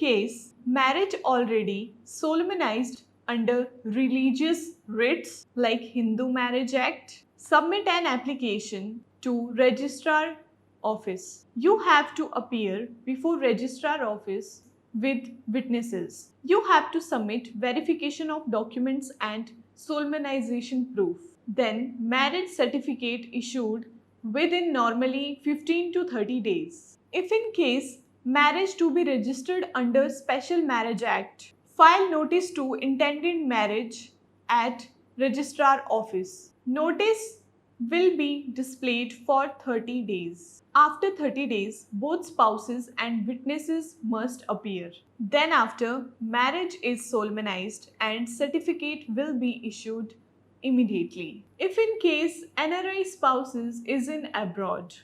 case marriage already solemnized under religious rites like Hindu Marriage Act, submit an application to registrar office. You have to appear before registrar office with witnesses. You have to submit verification of documents and solemnization proof. Then marriage certificate issued within normally 15 to 30 days. If in case marriage to be registered under Special Marriage Act, file notice to intended marriage at registrar office. Notice will be displayed for 30 days. After 30 days, both spouses and witnesses must appear. Then after, marriage is solemnized and certificate will be issued immediately. If in case NRI spouses is in abroad,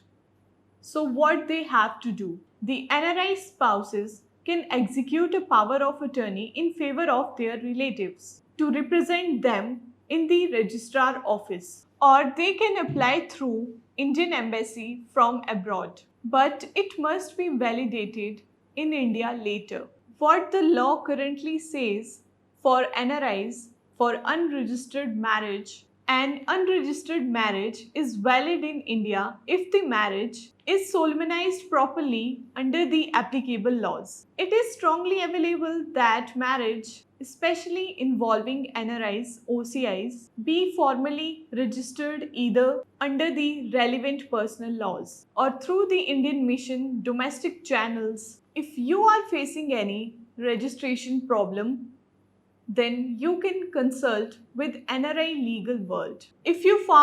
so what they have to do? The NRI spouses can execute a power of attorney in favor of their relatives to represent them in the registrar office, or they can apply through Indian embassy from abroad, but it must be validated in India later. What the law currently says for NRIs for unregistered marriage, an unregistered marriage is valid in India if the marriage is solemnized properly under the applicable laws. It is strongly available that marriage, especially involving NRIs, OCIs, be formally registered either under the relevant personal laws or through the Indian Mission domestic channels. If you are facing any registration problem, then you can consult with NRI Legal World. If you found